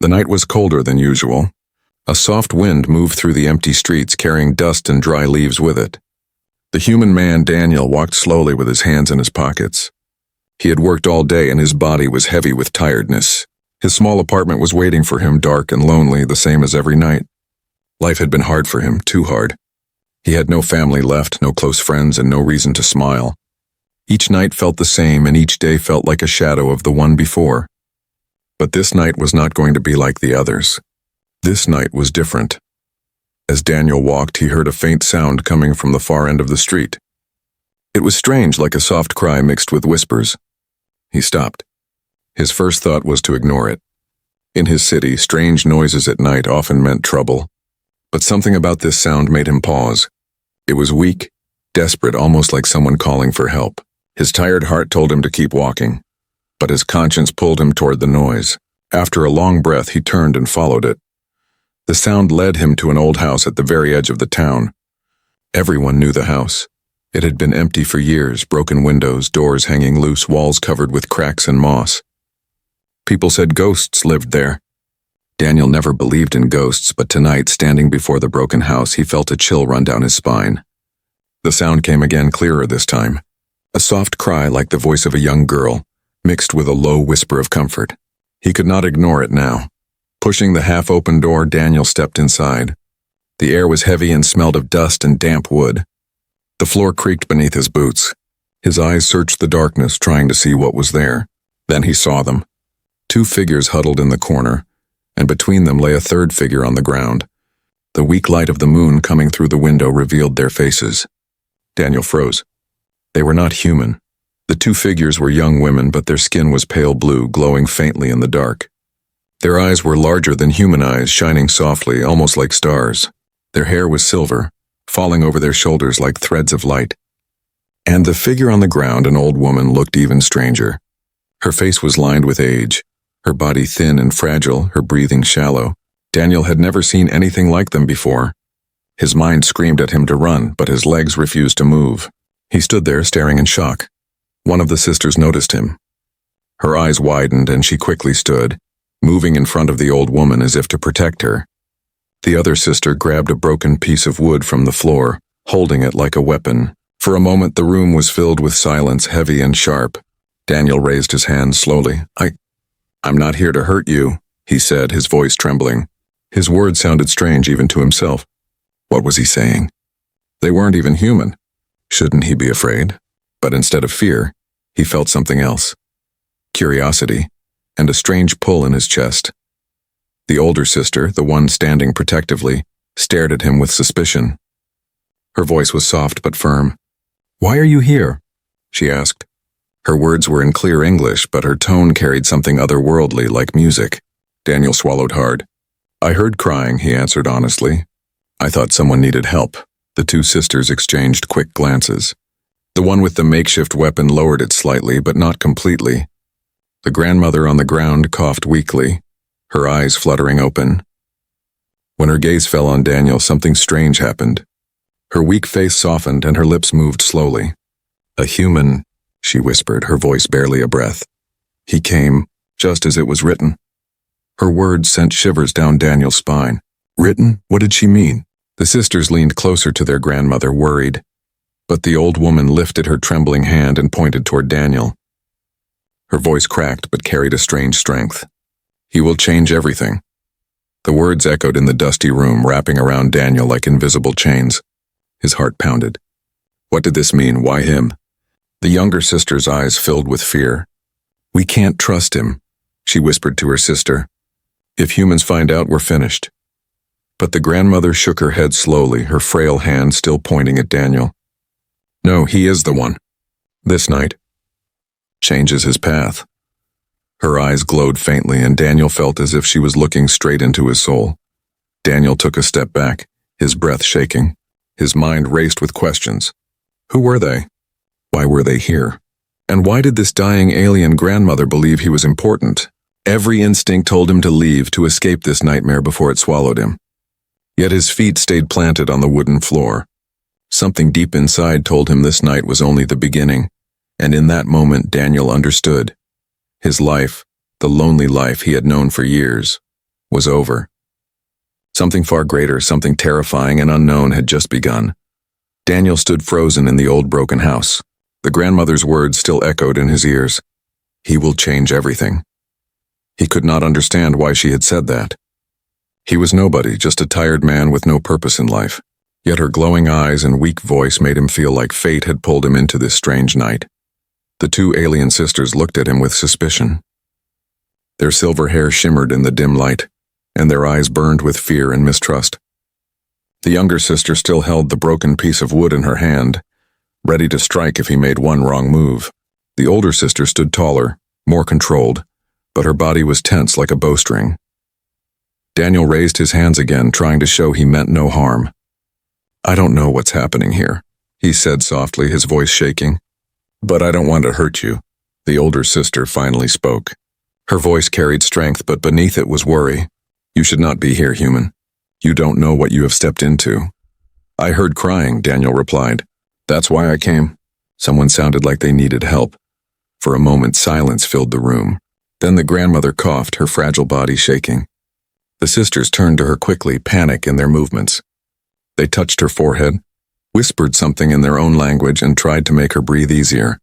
The night was colder than usual. A soft wind moved through the empty streets, carrying dust and dry leaves with it. The human man, Daniel, walked slowly with his hands in his pockets. He had worked all day and his body was heavy with tiredness. His small apartment was waiting for him, dark and lonely, the same as every night. Life had been hard for him, too hard. He had no family left, no close friends, and no reason to smile. Each night felt the same, and each day felt like a shadow of the one before. But this night was not going to be like the others. This night was different. As Daniel walked, he heard a faint sound coming from the far end of the street. It was strange, like a soft cry mixed with whispers. He stopped. His first thought was to ignore it. In his city, strange noises at night often meant trouble. But something about this sound made him pause. It was weak, desperate, almost like someone calling for help. His tired heart told him to keep walking, but his conscience pulled him toward the noise. After a long breath, he turned and followed it. The sound led him to an old house at the very edge of the town. Everyone knew the house. It had been empty for years, broken windows, doors hanging loose, walls covered with cracks and moss. People said ghosts lived there. Daniel never believed in ghosts, but tonight, standing before the broken house, he felt a chill run down his spine. The sound came again, clearer this time. A soft cry like the voice of a young girl, mixed with a low whisper of comfort. He could not ignore it now. Pushing the half-open door, Daniel stepped inside. The air was heavy and smelled of dust and damp wood. The floor creaked beneath his boots. His eyes searched the darkness, trying to see what was there. Then he saw them. 2 figures huddled in the corner, and between them lay a third figure on the ground. The weak light of the moon coming through the window revealed their faces. Daniel froze. They were not human. The 2 figures were young women, but their skin was pale blue, glowing faintly in the dark. Their eyes were larger than human eyes, shining softly, almost like stars. Their hair was silver, falling over their shoulders like threads of light. And the figure on the ground, an old woman, looked even stranger. Her face was lined with age, her body thin and fragile, her breathing shallow. Daniel had never seen anything like them before. His mind screamed at him to run, but his legs refused to move. He stood there, staring in shock. One of the sisters noticed him. Her eyes widened, and she quickly stood, moving in front of the old woman as if to protect her. The other sister grabbed a broken piece of wood from the floor, holding it like a weapon. For a moment, the room was filled with silence, heavy and sharp. Daniel raised his hands slowly. I'm not here to hurt you, he said, his voice trembling. His words sounded strange even to himself. What was he saying? They weren't even human. Shouldn't he be afraid? But instead of fear, he felt something else. Curiosity, and a strange pull in his chest. The older sister, the one standing protectively, stared at him with suspicion. Her voice was soft but firm. "Why are you here?" she asked. Her words were in clear English, but her tone carried something otherworldly, like music. Daniel swallowed hard. "I heard crying," he answered honestly. "I thought someone needed help." The 2 sisters exchanged quick glances. The one with the makeshift weapon lowered it slightly, but not completely. The grandmother on the ground coughed weakly, her eyes fluttering open. When her gaze fell on Daniel, something strange happened. Her weak face softened and her lips moved slowly. "A human," she whispered, her voice barely a breath. "He came, just as it was written." Her words sent shivers down Daniel's spine. Written? What did she mean? The sisters leaned closer to their grandmother, worried. But the old woman lifted her trembling hand and pointed toward Daniel. Her voice cracked but carried a strange strength. "He will change everything." The words echoed in the dusty room, wrapping around Daniel like invisible chains. His heart pounded. What did this mean? Why him? The younger sister's eyes filled with fear. "We can't trust him," she whispered to her sister. "If humans find out, we're finished." But the grandmother shook her head slowly, her frail hand still pointing at Daniel. "No, he is the one. This night changes his path." Her eyes glowed faintly, and Daniel felt as if she was looking straight into his soul. Daniel took a step back, his breath shaking. His mind raced with questions. Who were they? Why were they here? And why did this dying alien grandmother believe he was important? Every instinct told him to leave, to escape this nightmare before it swallowed him. Yet his feet stayed planted on the wooden floor. Something deep inside told him this night was only the beginning, and in that moment Daniel understood. His life, the lonely life he had known for years, was over. Something far greater, something terrifying and unknown had just begun. Daniel stood frozen in the old broken house. The grandmother's words still echoed in his ears. He will change everything. He could not understand why she had said that. He was nobody, just a tired man with no purpose in life. Yet her glowing eyes and weak voice made him feel like fate had pulled him into this strange night. The two alien sisters looked at him with suspicion. Their silver hair shimmered in the dim light, and their eyes burned with fear and mistrust. The younger sister still held the broken piece of wood in her hand, ready to strike if he made one wrong move. The older sister stood taller, more controlled, but her body was tense like a bowstring. Daniel raised his hands again, trying to show he meant no harm. I don't know what's happening here, he said softly, his voice shaking. But I don't want to hurt you. The older sister finally spoke. Her voice carried strength, but beneath it was worry. You should not be here, human. You don't know what you have stepped into. I heard crying, Daniel replied. That's why I came. Someone sounded like they needed help. For a moment, silence filled the room. Then the grandmother coughed, her fragile body shaking. The sisters turned to her quickly, panic in their movements. They touched her forehead, whispered something in their own language, and tried to make her breathe easier.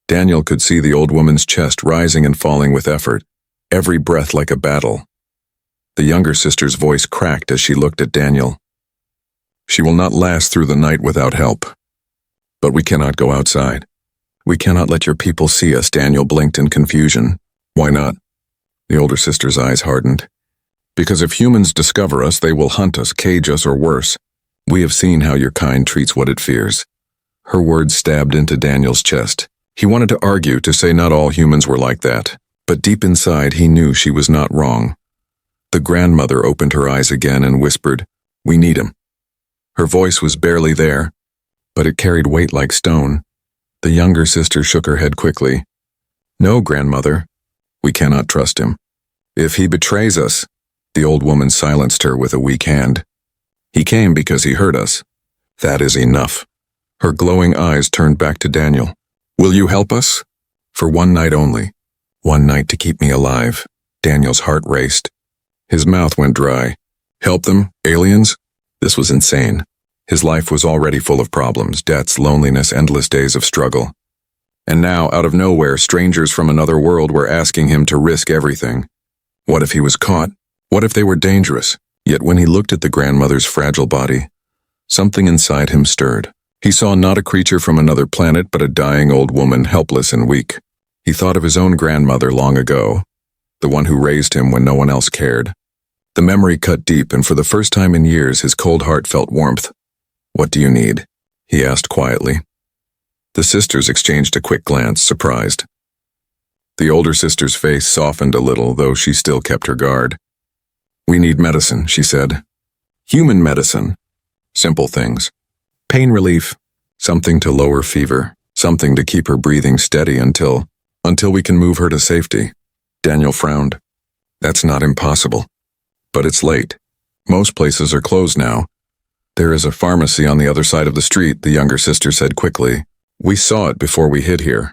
Daniel could see the old woman's chest rising and falling with effort, every breath like a battle. The younger sister's voice cracked as she looked at Daniel. She will not last through the night without help. But we cannot go outside. We cannot let your people see us, Daniel blinked in confusion. Why not? The older sister's eyes hardened. Because if humans discover us, they will hunt us, cage us, or worse. We have seen how your kind treats what it fears. Her words stabbed into Daniel's chest. He wanted to argue, to say not all humans were like that, but deep inside he knew she was not wrong. The grandmother opened her eyes again and whispered, We need him. Her voice was barely there, but it carried weight like stone. The younger sister shook her head quickly. No, grandmother. We cannot trust him. If he betrays us, the old woman silenced her with a weak hand. He came because he hurt us. That is enough. Her glowing eyes turned back to Daniel. Will you help us? For one night only. One night to keep me alive. Daniel's heart raced. His mouth went dry. Help them? Aliens? This was insane. His life was already full of problems, debts, loneliness, endless days of struggle. And now, out of nowhere, strangers from another world were asking him to risk everything. What if he was caught? What if they were dangerous? Yet when he looked at the grandmother's fragile body, something inside him stirred. He saw not a creature from another planet, but a dying old woman, helpless and weak. He thought of his own grandmother long ago, the one who raised him when no one else cared. The memory cut deep, and for the first time in years, his cold heart felt warmth. What do you need? He asked quietly. The sisters exchanged a quick glance, surprised. The older sister's face softened a little, though she still kept her guard. We need medicine, she said. Human medicine. Simple things. Pain relief. Something to lower fever. Something to keep her breathing steady until we can move her to safety. Daniel frowned. That's not impossible. But it's late. Most places are closed now. There is a pharmacy on the other side of the street, the younger sister said quickly. We saw it before we hid here.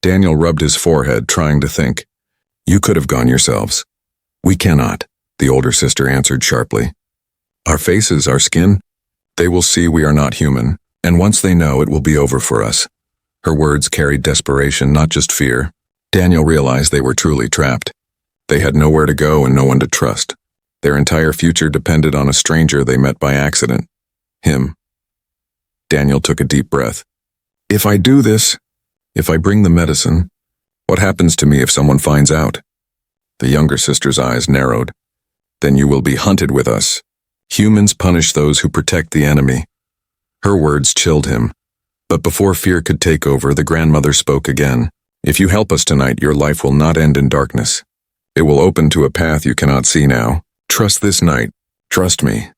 Daniel rubbed his forehead, trying to think. You could have gone yourselves. We cannot, the older sister answered sharply. Our faces, our skin, they will see we are not human, and once they know, it will be over for us. Her words carried desperation, not just fear. Daniel realized they were truly trapped. They had nowhere to go and no one to trust. Their entire future depended on a stranger they met by accident. Him. Daniel took a deep breath. If I do this, if I bring the medicine, what happens to me if someone finds out? The younger sister's eyes narrowed. Then you will be hunted with us. Humans punish those who protect the enemy. Her words chilled him. But before fear could take over, the grandmother spoke again. If you help us tonight, your life will not end in darkness. It will open to a path you cannot see now. Trust this night. Trust me.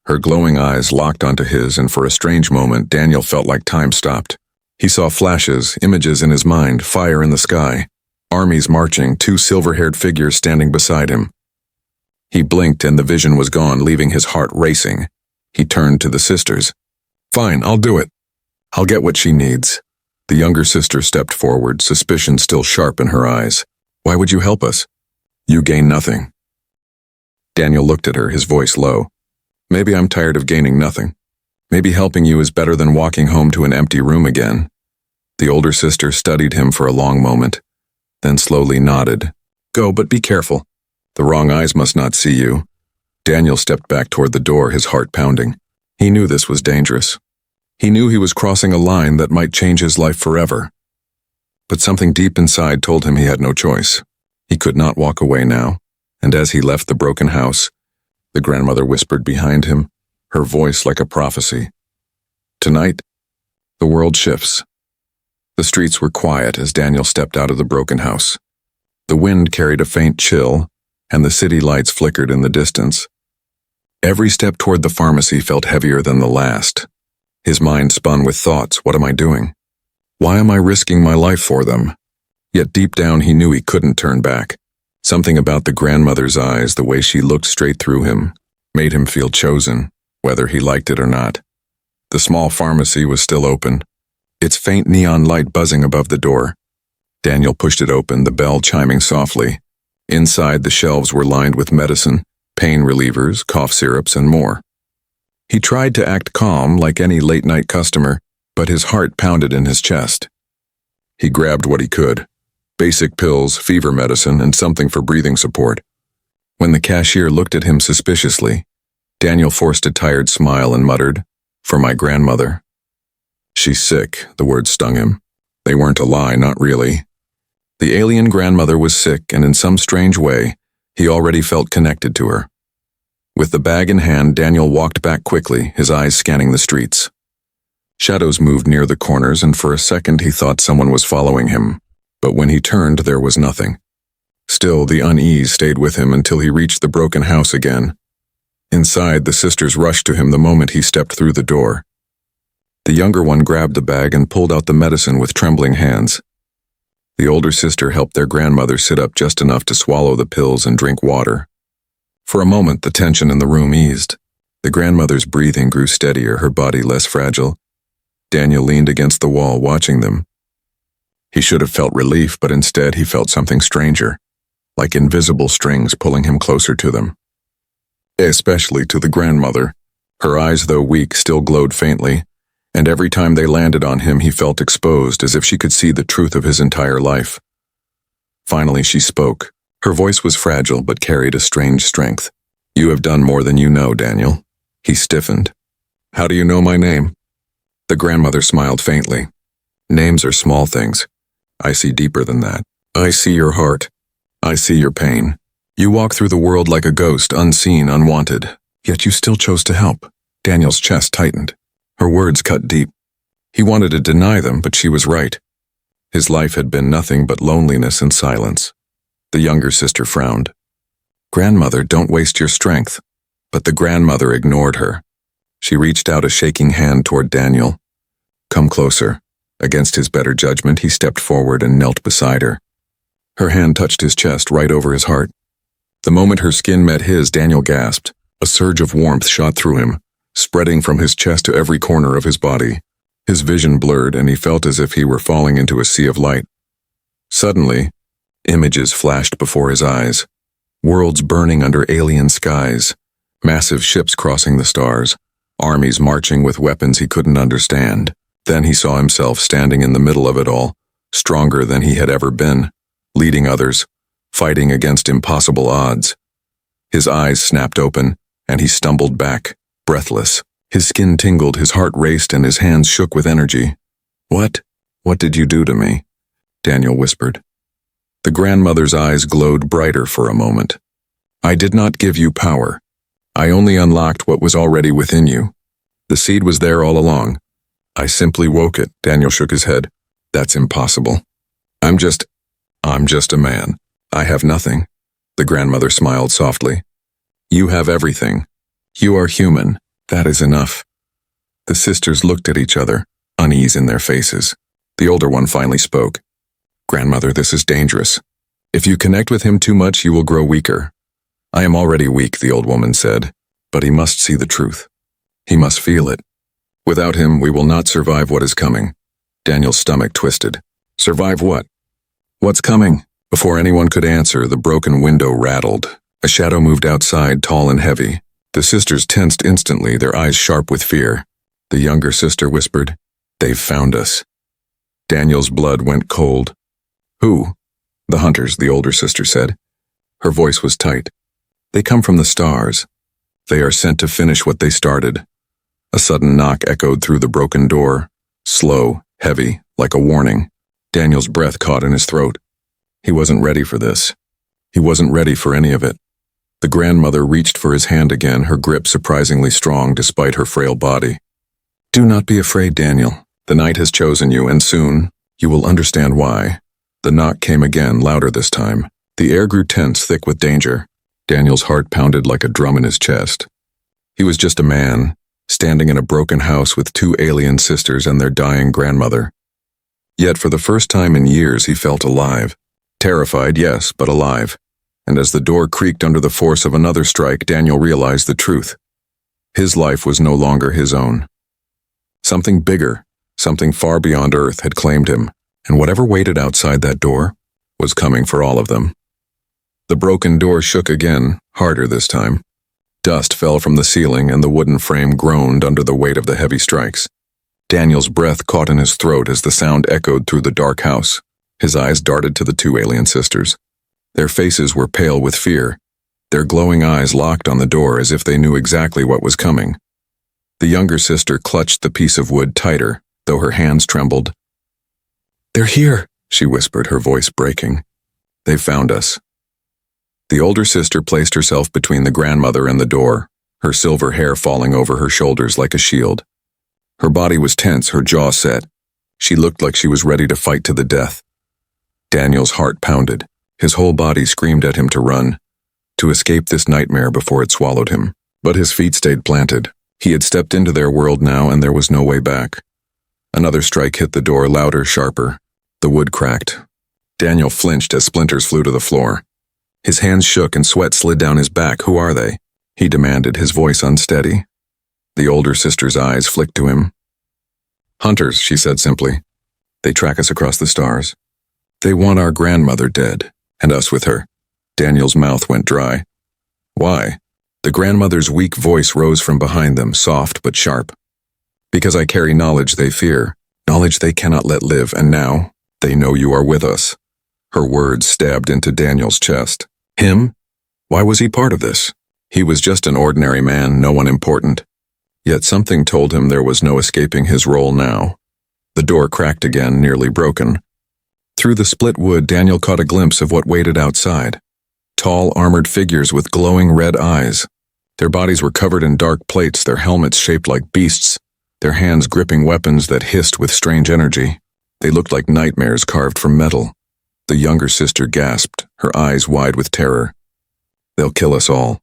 Her glowing eyes locked onto his, and for a strange moment, Daniel felt like time stopped. He saw flashes, images in his mind, fire in the sky, armies marching, two silver-haired figures standing beside him. He blinked and the vision was gone, leaving his heart racing. He turned to the sisters. Fine, I'll do it. I'll get what she needs. The younger sister stepped forward, suspicion still sharp in her eyes. Why would you help us? You gain nothing. Daniel looked at her, his voice low. Maybe I'm tired of gaining nothing. Maybe helping you is better than walking home to an empty room again. The older sister studied him for a long moment, then slowly nodded. Go, but be careful. The wrong eyes must not see you. Daniel stepped back toward the door, his heart pounding. He knew this was dangerous. He knew he was crossing a line that might change his life forever. But something deep inside told him he had no choice. He could not walk away now, and as he left the broken house, the grandmother whispered behind him, her voice like a prophecy. Tonight, the world shifts. The streets were quiet as Daniel stepped out of the broken house. The wind carried a faint chill, and the city lights flickered in the distance. Every step toward the pharmacy felt heavier than the last. His mind spun with thoughts. What am I doing? Why am I risking my life for them? Yet deep down he knew he couldn't turn back. Something about the grandmother's eyes, the way she looked straight through him, made him feel chosen, whether he liked it or not. The small pharmacy was still open, its faint neon light buzzing above the door. Daniel pushed it open, the bell chiming softly. Inside, the shelves were lined with medicine, pain relievers, cough syrups, and more. He tried to act calm like any late-night customer, but his heart pounded in his chest. He grabbed what he could. Basic pills, fever medicine, and something for breathing support. When the cashier looked at him suspiciously, Daniel forced a tired smile and muttered, "For my grandmother." She's sick, the words stung him. They weren't a lie, not really. The alien grandmother was sick, and in some strange way, he already felt connected to her. With the bag in hand, Daniel walked back quickly, his eyes scanning the streets. Shadows moved near the corners, and for a second he thought someone was following him. But when he turned, there was nothing. Still, the unease stayed with him until he reached the broken house again. Inside, the sisters rushed to him the moment he stepped through the door. The younger one grabbed the bag and pulled out the medicine with trembling hands. The older sister helped their grandmother sit up just enough to swallow the pills and drink water. For a moment, the tension in the room eased. The grandmother's breathing grew steadier, her body less fragile. Daniel leaned against the wall, watching them. He should have felt relief, but instead he felt something stranger, like invisible strings pulling him closer to them. Especially to the grandmother. Her eyes, though weak, still glowed faintly, and every time they landed on him he felt exposed, as if she could see the truth of his entire life. Finally she spoke. Her voice was fragile but carried a strange strength. "You have done more than you know, Daniel." He stiffened. "How do you know my name?" The grandmother smiled faintly. "Names are small things. I see deeper than that. I see your heart. I see your pain. You walk through the world like a ghost, unseen, unwanted. Yet you still chose to help." Daniel's chest tightened. Her words cut deep. He wanted to deny them, but she was right. His life had been nothing but loneliness and silence. The younger sister frowned. "Grandmother, don't waste your strength." But the grandmother ignored her. She reached out a shaking hand toward Daniel. "Come closer." Against his better judgment, he stepped forward and knelt beside her. Her hand touched his chest, right over his heart. The moment her skin met his, Daniel gasped. A surge of warmth shot through him, spreading from his chest to every corner of his body. His vision blurred, and he felt as if he were falling into a sea of light. Suddenly, images flashed before his eyes. Worlds burning under alien skies, massive ships crossing the stars, armies marching with weapons he couldn't understand. Then he saw himself standing in the middle of it all, stronger than he had ever been, leading others, fighting against impossible odds. His eyes snapped open, and he stumbled back, breathless. His skin tingled, his heart raced, and his hands shook with energy. What did you do to me?" Daniel whispered. The grandmother's eyes glowed brighter for a moment. "I did not give you power. I only unlocked what was already within you. The seed was there all along. I simply woke it." Daniel shook his head. "That's impossible. I'm just a man. I have nothing." The grandmother smiled softly. "You have everything. You are human. That is enough." The sisters looked at each other, unease in their faces. The older one finally spoke. "Grandmother, this is dangerous. If you connect with him too much, you will grow weaker." "I am already weak," the old woman said, "but he must see the truth. He must feel it. Without him, we will not survive what is coming." Daniel's stomach twisted. "Survive what? What's coming?" Before anyone could answer, the broken window rattled. A shadow moved outside, tall and heavy. The sisters tensed instantly, their eyes sharp with fear. The younger sister whispered, "They've found us." Daniel's blood went cold. "Who?" "The hunters," the older sister said. Her voice was tight. "They come from the stars. They are sent to finish what they started." A sudden knock echoed through the broken door, slow, heavy, like a warning. Daniel's breath caught in his throat. He wasn't ready for this. He wasn't ready for any of it. The grandmother reached for his hand again, her grip surprisingly strong despite her frail body. "Do not be afraid, Daniel. The night has chosen you, and soon you will understand why." The knock came again, louder this time. The air grew tense, thick with danger. Daniel's heart pounded like a drum in his chest. He was just a man, standing in a broken house with two alien sisters and their dying grandmother. Yet for the first time in years he felt alive. Terrified, yes, but alive. And as the door creaked under the force of another strike, Daniel realized the truth. His life was no longer his own. Something bigger, something far beyond Earth had claimed him, and whatever waited outside that door was coming for all of them. The broken door shook again, harder this time. Dust fell from the ceiling and the wooden frame groaned under the weight of the heavy strikes. Daniel's breath caught in his throat as the sound echoed through the dark house. His eyes darted to the two alien sisters. Their faces were pale with fear, their glowing eyes locked on the door as if they knew exactly what was coming. The younger sister clutched the piece of wood tighter, though her hands trembled. "They're here," she whispered, her voice breaking. "They've found us." The older sister placed herself between the grandmother and the door, her silver hair falling over her shoulders like a shield. Her body was tense, her jaw set. She looked like she was ready to fight to the death. Daniel's heart pounded. His whole body screamed at him to run, to escape this nightmare before it swallowed him. But his feet stayed planted. He had stepped into their world now, and there was no way back. Another strike hit the door, louder, sharper. The wood cracked. Daniel flinched as splinters flew to the floor. His hands shook and sweat slid down his back. "Who are they?" he demanded, his voice unsteady. The older sister's eyes flicked to him. "Hunters," she said simply. "They track us across the stars. They want our grandmother dead, and us with her." Daniel's mouth went dry. "Why?" The grandmother's weak voice rose from behind them, soft but sharp. "Because I carry knowledge they fear, knowledge they cannot let live, and now they know you are with us." Her words stabbed into Daniel's chest. Him? Why was he part of this? He was just an ordinary man, no one important. Yet something told him there was no escaping his role now. The door cracked again, nearly broken. Through the split wood, Daniel caught a glimpse of what waited outside. Tall, armored figures with glowing red eyes. Their bodies were covered in dark plates, their helmets shaped like beasts, their hands gripping weapons that hissed with strange energy. They looked like nightmares carved from metal. The younger sister gasped, her eyes wide with terror. "They'll kill us all."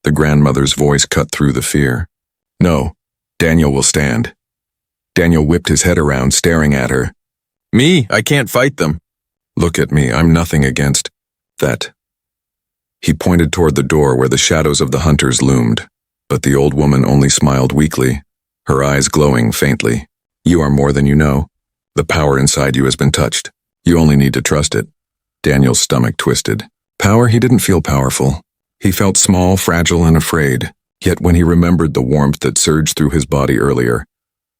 The grandmother's voice cut through the fear. "No, Daniel will stand." Daniel whipped his head around, staring at her. "Me? I can't fight them." "Look at me, I'm nothing against that." He pointed toward the door where the shadows of the hunters loomed, but the old woman only smiled weakly, her eyes glowing faintly. "You are more than you know. The power inside you has been touched. You only need to trust it." Daniel's stomach twisted. Power? He didn't feel powerful. He felt small, fragile, and afraid. Yet when he remembered the warmth that surged through his body earlier,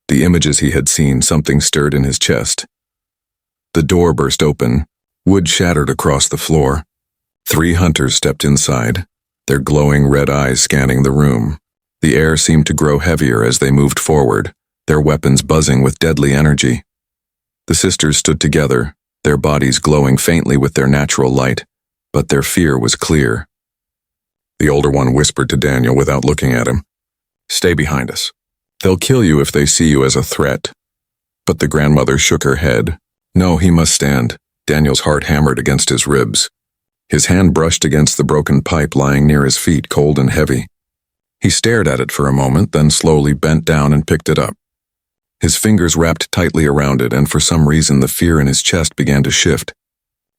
the images he had seen, something stirred in his chest. The door burst open. Wood shattered across the floor. 3 hunters stepped inside, their glowing red eyes scanning the room. The air seemed to grow heavier as they moved forward, their weapons buzzing with deadly energy. The sisters stood together, their bodies glowing faintly with their natural light, but their fear was clear. The older one whispered to Daniel without looking at him, "Stay behind us. They'll kill you if they see you as a threat." But the grandmother shook her head. No, he must stand. Daniel's heart hammered against his ribs. His hand brushed against the broken pipe lying near his feet, cold and heavy. He stared at it for a moment, then slowly bent down and picked it up. His fingers wrapped tightly around it, and for some reason the fear in his chest began to shift.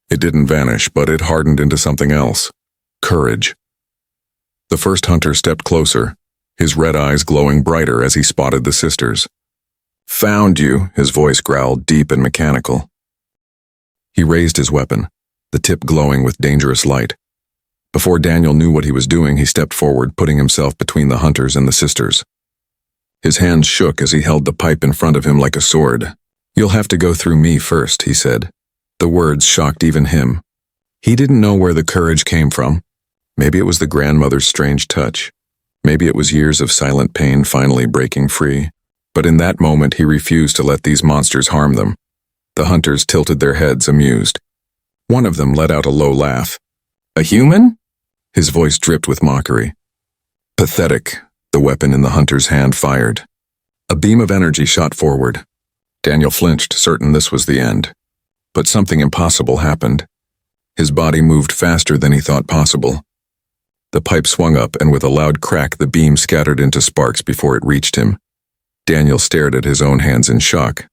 It didn't vanish, but it hardened into something else. Courage. The first hunter stepped closer, his red eyes glowing brighter as he spotted the sisters. "Found you," his voice growled, deep and mechanical. He raised his weapon, the tip glowing with dangerous light. Before Daniel knew what he was doing, he stepped forward, putting himself between the hunters and the sisters. His hands shook as he held the pipe in front of him like a sword. "You'll have to go through me first," he said. The words shocked even him. He didn't know where the courage came from. Maybe it was the grandmother's strange touch. Maybe it was years of silent pain finally breaking free. But in that moment, he refused to let these monsters harm them. The hunters tilted their heads, amused. One of them let out a low laugh. "A human?" His voice dripped with mockery. Pathetic, the weapon in the hunter's hand fired. A beam of energy shot forward. Daniel flinched, certain this was the end. But something impossible happened. His body moved faster than he thought possible. The pipe swung up, and with a loud crack, the beam scattered into sparks before it reached him. Daniel stared at his own hands in shock.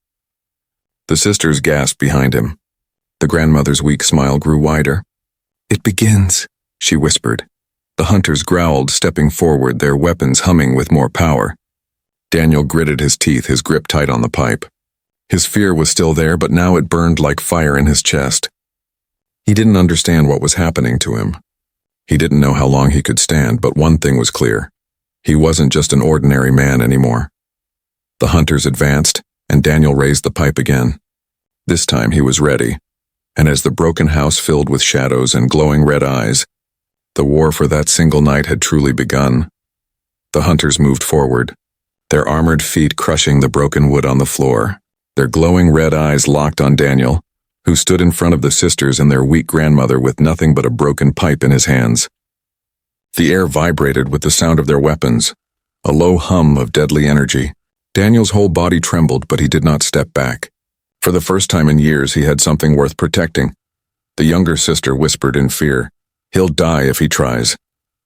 The sisters gasped behind him. The grandmother's weak smile grew wider. "It begins," she whispered. The hunters growled, stepping forward, their weapons humming with more power. Daniel gritted his teeth, his grip tight on the pipe. His fear was still there, but now it burned like fire in his chest. He didn't understand what was happening to him. He didn't know how long he could stand, but one thing was clear. He wasn't just an ordinary man anymore. The hunters advanced, and Daniel raised the pipe again. This time he was ready, and as the broken house filled with shadows and glowing red eyes, the war for that single night had truly begun. The hunters moved forward, their armored feet crushing the broken wood on the floor, their glowing red eyes locked on Daniel, who stood in front of the sisters and their weak grandmother with nothing but a broken pipe in his hands. The air vibrated with the sound of their weapons, a low hum of deadly energy. Daniel's whole body trembled, but he did not step back. For the first time in years, he had something worth protecting. The younger sister whispered in fear, "He'll die if he tries."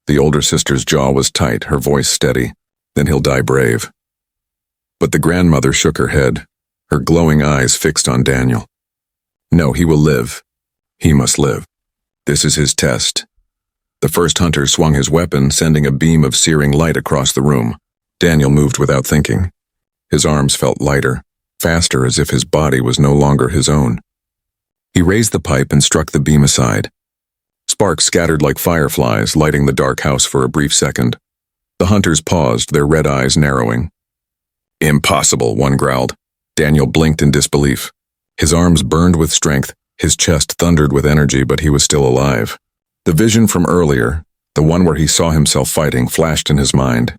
The older sister's jaw was tight, her voice steady. "Then he'll die brave." But the grandmother shook her head, her glowing eyes fixed on Daniel. "No, he will live. He must live. This is his test." The first hunter swung his weapon, sending a beam of searing light across the room. Daniel moved without thinking. His arms felt lighter, faster, as if his body was no longer his own. He raised the pipe and struck the beam aside. Sparks scattered like fireflies, lighting the dark house for a brief second. The hunters paused, their red eyes narrowing. "Impossible," one growled. Daniel blinked in disbelief. His arms burned with strength, his chest thundered with energy, but he was still alive. The vision from earlier, the one where he saw himself fighting, flashed in his mind.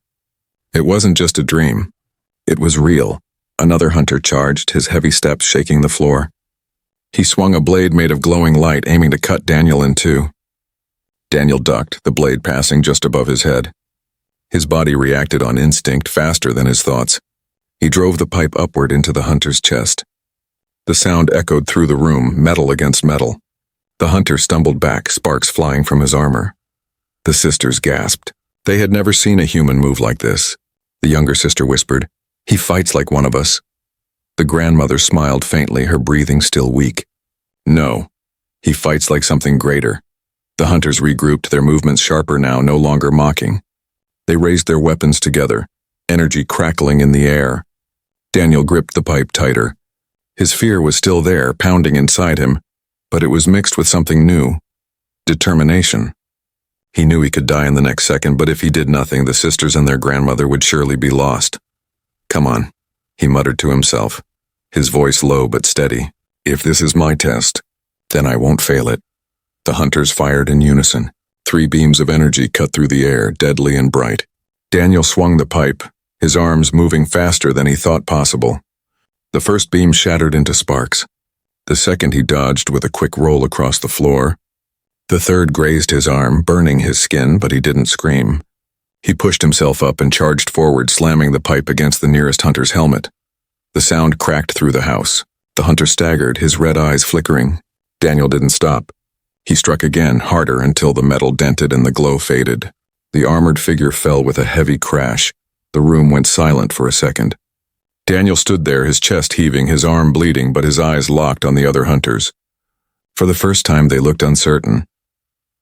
It wasn't just a dream. It was real. Another hunter charged, his heavy steps shaking the floor. He swung a blade made of glowing light, aiming to cut Daniel in two. Daniel ducked, the blade passing just above his head. His body reacted on instinct, faster than his thoughts. He drove the pipe upward into the hunter's chest. The sound echoed through the room, metal against metal. The hunter stumbled back, sparks flying from his armor. The sisters gasped. They had never seen a human move like this. The younger sister whispered, "He fights like one of us." The grandmother smiled faintly, her breathing still weak. "No, he fights like something greater." The hunters regrouped, their movements sharper now, no longer mocking. They raised their weapons together, energy crackling in the air. Daniel gripped the pipe tighter. His fear was still there, pounding inside him, but it was mixed with something new. Determination. He knew he could die in the next second, but if he did nothing, the sisters and their grandmother would surely be lost. "Come on," he muttered to himself, his voice low but steady. "If this is my test, then I won't fail it." The hunters fired in unison. 3 beams of energy cut through the air, deadly and bright. Daniel swung the pipe, his arms moving faster than he thought possible. The first beam shattered into sparks. The second he dodged with a quick roll across the floor. The third grazed his arm, burning his skin, but he didn't scream. He pushed himself up and charged forward, slamming the pipe against the nearest hunter's helmet. The sound cracked through the house. The hunter staggered, his red eyes flickering. Daniel didn't stop. He struck again, harder, until the metal dented and the glow faded. The armored figure fell with a heavy crash. The room went silent for a second. Daniel stood there, his chest heaving, his arm bleeding, but his eyes locked on the other hunters. For the first time, they looked uncertain.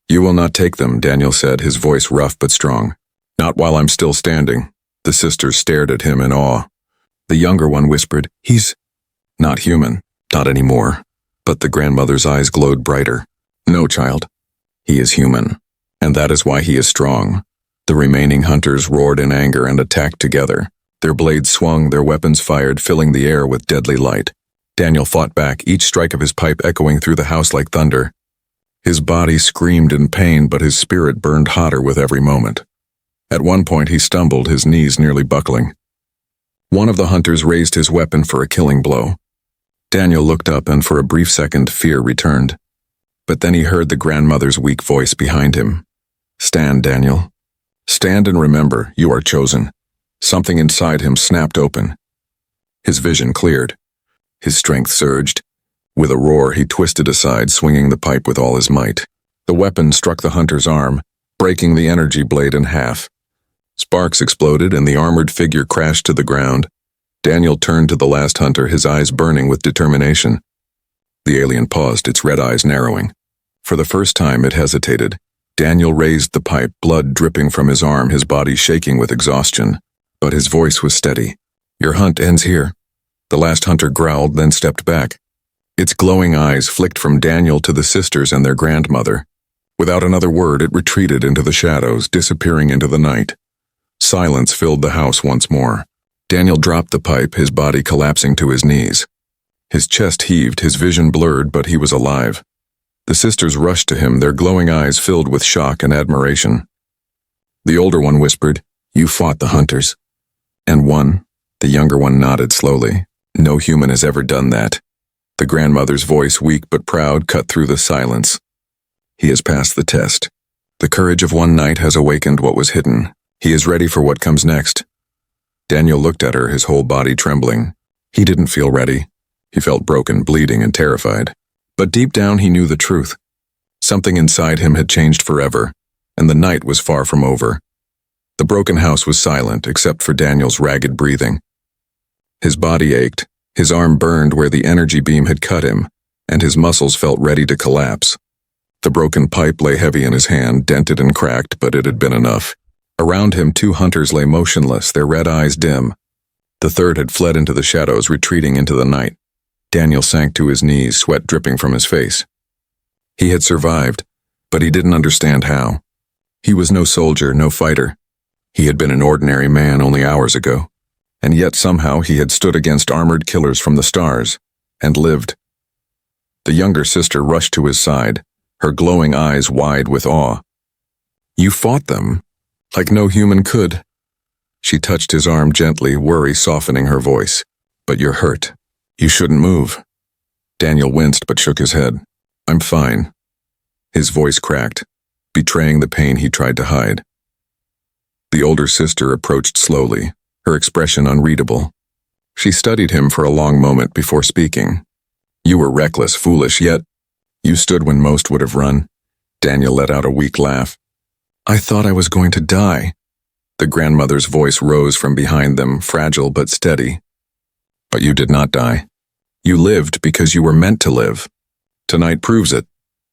"You will not take them," Daniel said, his voice rough but strong. "Not while I'm still standing." The sisters stared at him in awe. The younger one whispered, "He's not human, not anymore." But the grandmother's eyes glowed brighter. "No, child. He is human. And that is why he is strong. The remaining hunters roared in anger and attacked together. Their blades swung, their weapons fired, filling the air with deadly light. Daniel fought back, each strike of his pipe echoing through the house like thunder. His body screamed in pain, but his spirit burned hotter with every moment. At one point he stumbled, his knees nearly buckling. One of the hunters raised his weapon for a killing blow. Daniel looked up, and for a brief second fear returned. But then he heard the grandmother's weak voice behind him. "Stand, Daniel. Stand and remember, you are chosen." Something inside him snapped open. His vision cleared. His strength surged. With a roar, he twisted aside, swinging the pipe with all his might. The weapon struck the hunter's arm, breaking the energy blade in half. Sparks exploded, and the armored figure crashed to the ground. Daniel turned to the last hunter, his eyes burning with determination. The alien paused, its red eyes narrowing. For the first time, it hesitated. Daniel raised the pipe, blood dripping from his arm, his body shaking with exhaustion. But his voice was steady. "Your hunt ends here." The last hunter growled, then stepped back. Its glowing eyes flicked from Daniel to the sisters and their grandmother. Without another word, it retreated into the shadows, disappearing into the night. Silence filled the house once more. Daniel dropped the pipe, his body collapsing to his knees. His chest heaved, his vision blurred, but he was alive. The sisters rushed to him, their glowing eyes filled with shock and admiration. The older one whispered, "You fought the hunters." "And won." The younger one nodded slowly. "No human has ever done that." The grandmother's voice, weak but proud, cut through the silence. "He has passed the test. The courage of one night has awakened what was hidden. He is ready for what comes next." Daniel looked at her, his whole body trembling. He didn't feel ready. He felt broken, bleeding, and terrified. But deep down he knew the truth. Something inside him had changed forever, and the night was far from over. The broken house was silent, except for Daniel's ragged breathing. His body ached, his arm burned where the energy beam had cut him, and his muscles felt ready to collapse. The broken pipe lay heavy in his hand, dented and cracked, but it had been enough. Around him, 2 hunters lay motionless, their red eyes dim. The third had fled into the shadows, retreating into the night. Daniel sank to his knees, sweat dripping from his face. He had survived, but he didn't understand how. He was no soldier, no fighter. He had been an ordinary man only hours ago, and yet somehow he had stood against armored killers from the stars, and lived. The younger sister rushed to his side, her glowing eyes wide with awe. "You fought them, like no human could." She touched his arm gently, worry softening her voice. "But you're hurt. You shouldn't move." Daniel winced but shook his head. "I'm fine." His voice cracked, betraying the pain he tried to hide. The older sister approached slowly, her expression unreadable. She studied him for a long moment before speaking. "You were reckless, foolish, yet you stood when most would have run." Daniel let out a weak laugh. "I thought I was going to die." The grandmother's voice rose from behind them, fragile but steady. "But you did not die. You lived because you were meant to live. Tonight proves it."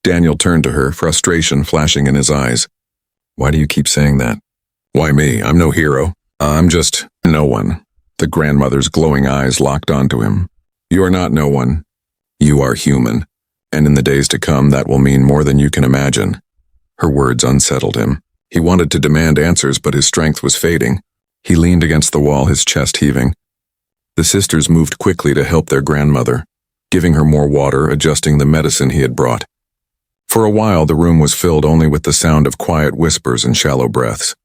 Daniel turned to her, frustration flashing in his eyes. "Why do you keep saying that?" "Why me? I'm no hero. I'm just no one." The grandmother's glowing eyes locked onto him. "You are not no one. You are human. And in the days to come, that will mean more than you can imagine." Her words unsettled him. He wanted to demand answers, but his strength was fading. He leaned against the wall, his chest heaving. The sisters moved quickly to help their grandmother, giving her more water, adjusting the medicine he had brought. For a while, the room was filled only with the sound of quiet whispers and shallow breaths.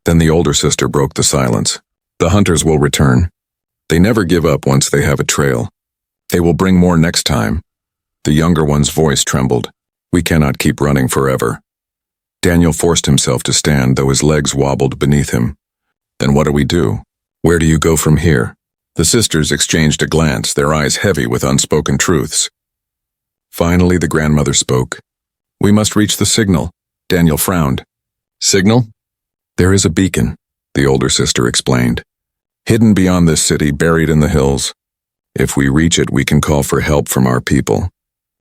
Then the older sister broke the silence. "The hunters will return. They never give up once they have a trail. They will bring more next time." The younger one's voice trembled. "We cannot keep running forever." Daniel forced himself to stand, though his legs wobbled beneath him. "Then what do we do? Where do you go from here?" The sisters exchanged a glance, their eyes heavy with unspoken truths. Finally, the grandmother spoke. "We must reach the signal." Daniel frowned. "Signal?" "There is a beacon," the older sister explained. "Hidden beyond this city, buried in the hills. If we reach it, we can call for help from our people.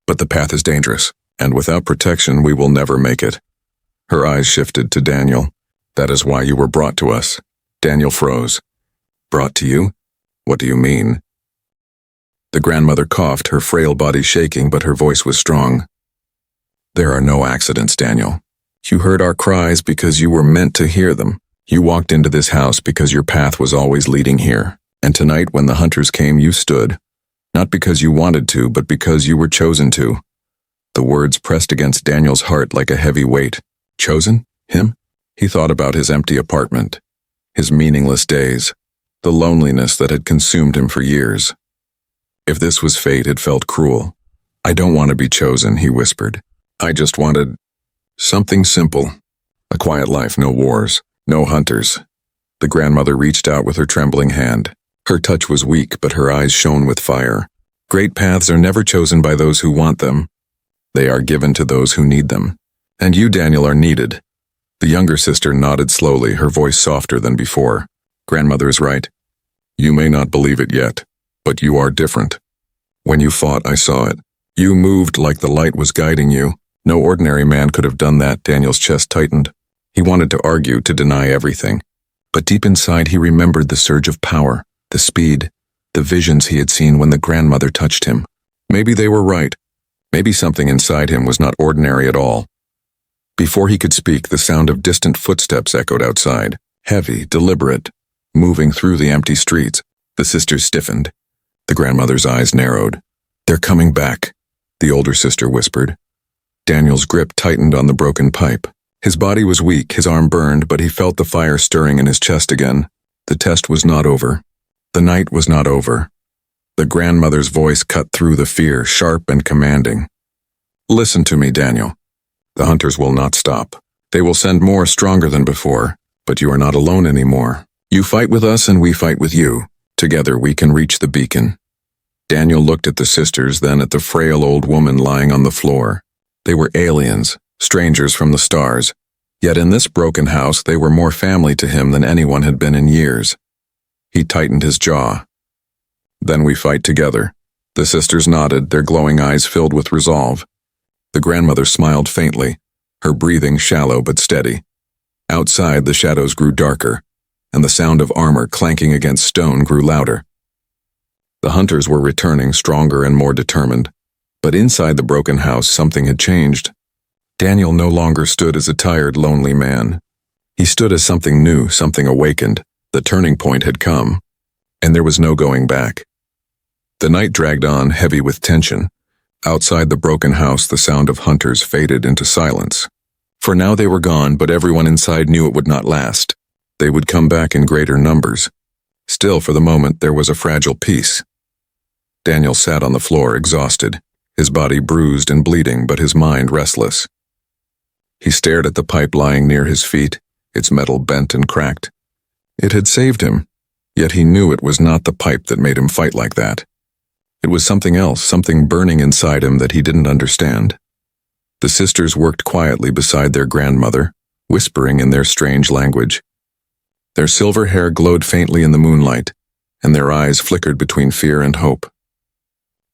But the path is dangerous, and without protection, we will never make it." Her eyes shifted to Daniel. "That is why you were brought to us." Daniel froze. "Brought to you? What do you mean?" The grandmother coughed, her frail body shaking, but her voice was strong. "There are no accidents, Daniel. You heard our cries because you were meant to hear them. You walked into this house because your path was always leading here. And tonight when the hunters came, you stood. Not because you wanted to, but because you were chosen to. The words pressed against Daniel's heart like a heavy weight. Chosen? Him? He thought about his empty apartment, his meaningless days, the loneliness that had consumed him for years. If this was fate, it felt cruel. I don't want to be chosen, he whispered. I just wanted something simple. A quiet life, no wars, no hunters. The grandmother reached out with her trembling hand. Her touch was weak, but her eyes shone with fire. Great paths are never chosen by those who want them. They are given to those who need them. And you, Daniel, are needed. The younger sister nodded slowly, her voice softer than before. Grandmother is right. You may not believe it yet, but you are different. When you fought, I saw it. You moved like the light was guiding you. No ordinary man could have done that. Daniel's chest tightened. He wanted to argue, to deny everything. But deep inside he remembered the surge of power, the speed, the visions he had seen when the grandmother touched him. Maybe they were right. Maybe something inside him was not ordinary at all. Before he could speak, the sound of distant footsteps echoed outside, heavy, deliberate, moving through the empty streets. The sisters stiffened. The grandmother's eyes narrowed. They're coming back, the older sister whispered. Daniel's grip tightened on the broken pipe. His body was weak, his arm burned, but he felt the fire stirring in his chest again. The test was not over. The night was not over. The grandmother's voice cut through the fear, sharp and commanding. Listen to me, Daniel. The hunters will not stop. They will send more stronger than before, but you are not alone anymore. You fight with us and we fight with you. Together we can reach the beacon. Daniel looked at the sisters, then at the frail old woman lying on the floor. They were aliens, strangers from the stars. Yet in this broken house they were more family to him than anyone had been in years. He tightened his jaw. Then we fight together. The sisters nodded, their glowing eyes filled with resolve. The grandmother smiled faintly, her breathing shallow but steady. Outside, the shadows grew darker, and the sound of armor clanking against stone grew louder. The hunters were returning, stronger and more determined. But inside the broken house, something had changed. Daniel no longer stood as a tired, lonely man. He stood as something new, something awakened. The turning point had come, and there was no going back. The night dragged on, heavy with tension. Outside the broken house, the sound of hunters faded into silence. For now they were gone, but everyone inside knew it would not last. They would come back in greater numbers. Still, for the moment, there was a fragile peace. Daniel sat on the floor, exhausted, his body bruised and bleeding, but his mind restless. He stared at the pipe lying near his feet, its metal bent and cracked. It had saved him, yet he knew it was not the pipe that made him fight like that. It was something else, something burning inside him that he didn't understand. The sisters worked quietly beside their grandmother, whispering in their strange language. Their silver hair glowed faintly in the moonlight, and their eyes flickered between fear and hope.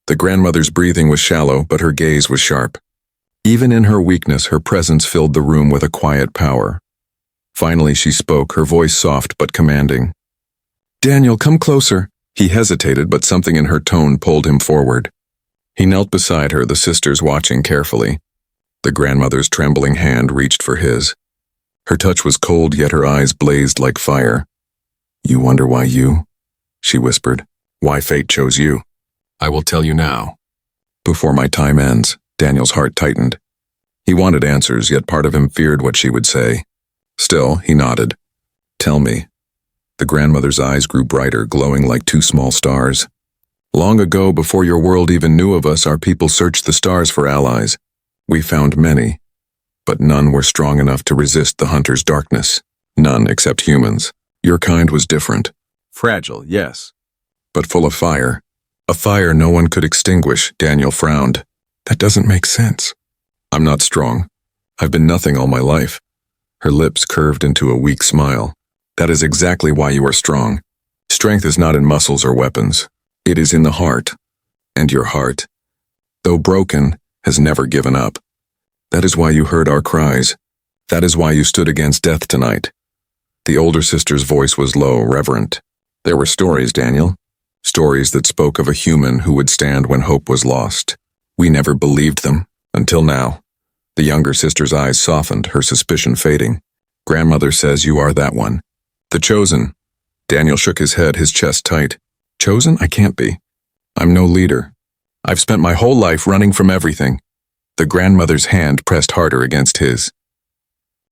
The grandmother's breathing was shallow, but her gaze was sharp. Even in her weakness, her presence filled the room with a quiet power. Finally she spoke, her voice soft but commanding. Daniel, come closer. He hesitated, but something in her tone pulled him forward. He knelt beside her, the sisters watching carefully. The grandmother's trembling hand reached for his. Her touch was cold, yet her eyes blazed like fire. You wonder why you? She whispered. Why fate chose you? I will tell you now. Before my time ends, Daniel's heart tightened. He wanted answers, yet part of him feared what she would say. Still, he nodded. Tell me. The grandmother's eyes grew brighter, glowing like two small stars. Long ago, before your world even knew of us, our people searched the stars for allies. We found many, but none were strong enough to resist the hunter's darkness. None except humans. Your kind was different. Fragile, yes, but full of fire. A fire no one could extinguish. Daniel frowned. That doesn't make sense. I'm not strong. I've been nothing all my life. Her lips curved into a weak smile. That is exactly why you are strong. Strength is not in muscles or weapons. It is in the heart. And your heart, though broken, has never given up. That is why you heard our cries. That is why you stood against death tonight. The older sister's voice was low, reverent. There were stories, Daniel. Stories that spoke of a human who would stand when hope was lost. We never believed them, until now. The younger sister's eyes softened, her suspicion fading. Grandmother says you are that one. The chosen. Daniel shook his head, his chest tight. Chosen? I can't be. I'm no leader. I've spent my whole life running from everything. The grandmother's hand pressed harder against his.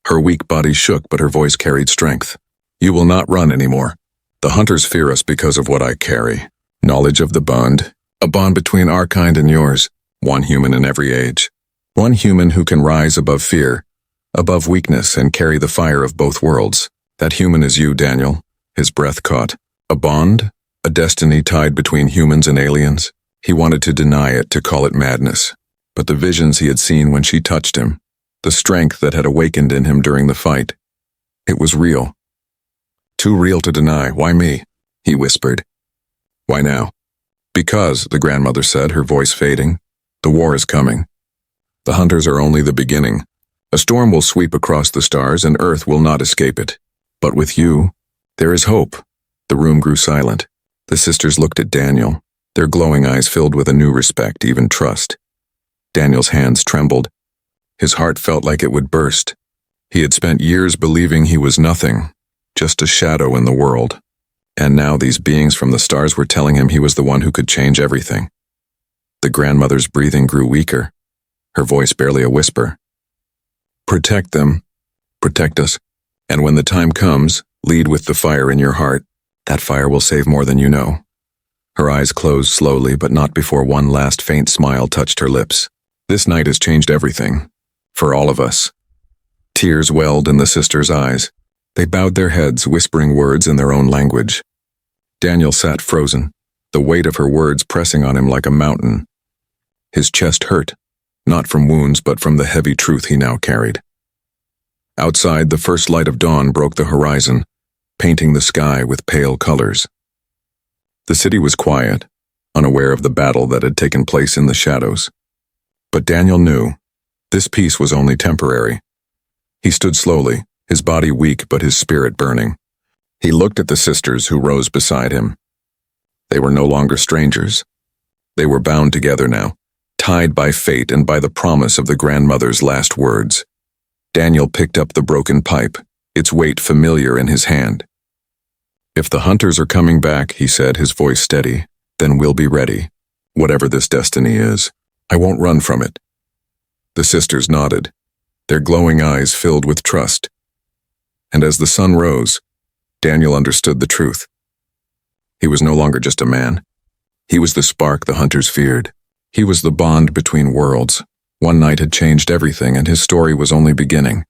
Her weak body shook, but her voice carried strength. You will not run anymore. The hunters fear us because of what I carry. Knowledge of the bond. A bond between our kind and yours. One human in every age. One human who can rise above fear, above weakness, and carry the fire of both worlds. That human is you, Daniel. His breath caught. A bond? A destiny tied between humans and aliens? He wanted to deny it, to call it madness. But the visions he had seen when she touched him, the strength that had awakened in him during the fight, it was real. Too real to deny. Why me? He whispered. Why now? Because, the grandmother said, her voice fading. The war is coming. The hunters are only the beginning. A storm will sweep across the stars and Earth will not escape it. But with you, there is hope. The room grew silent. The sisters looked at Daniel, their glowing eyes filled with a new respect, even trust. Daniel's hands trembled. His heart felt like it would burst. He had spent years believing he was nothing, just a shadow in the world. And now these beings from the stars were telling him he was the one who could change everything. The grandmother's breathing grew weaker, her voice barely a whisper. Protect them. Protect us. And when the time comes, lead with the fire in your heart. That fire will save more than you know. Her eyes closed slowly, but not before one last faint smile touched her lips. This night has changed everything. For all of us. Tears welled in the sisters' eyes. They bowed their heads, whispering words in their own language. Daniel sat frozen, the weight of her words pressing on him like a mountain. His chest hurt, not from wounds but from the heavy truth he now carried. Outside, the first light of dawn broke the horizon, painting the sky with pale colors. The city was quiet, unaware of the battle that had taken place in the shadows. But Daniel knew this peace was only temporary. He stood slowly, his body weak but his spirit burning. He looked at the sisters who rose beside him. They were no longer strangers. They were bound together now, tied by fate and by the promise of the grandmother's last words. Daniel picked up the broken pipe, its weight familiar in his hand. If the hunters are coming back, he said, his voice steady, then we'll be ready. Whatever this destiny is, I won't run from it. The sisters nodded, their glowing eyes filled with trust. And as the sun rose, Daniel understood the truth. He was no longer just a man. He was the spark the hunters feared. He was the bond between worlds. One night had changed everything, and his story was only beginning.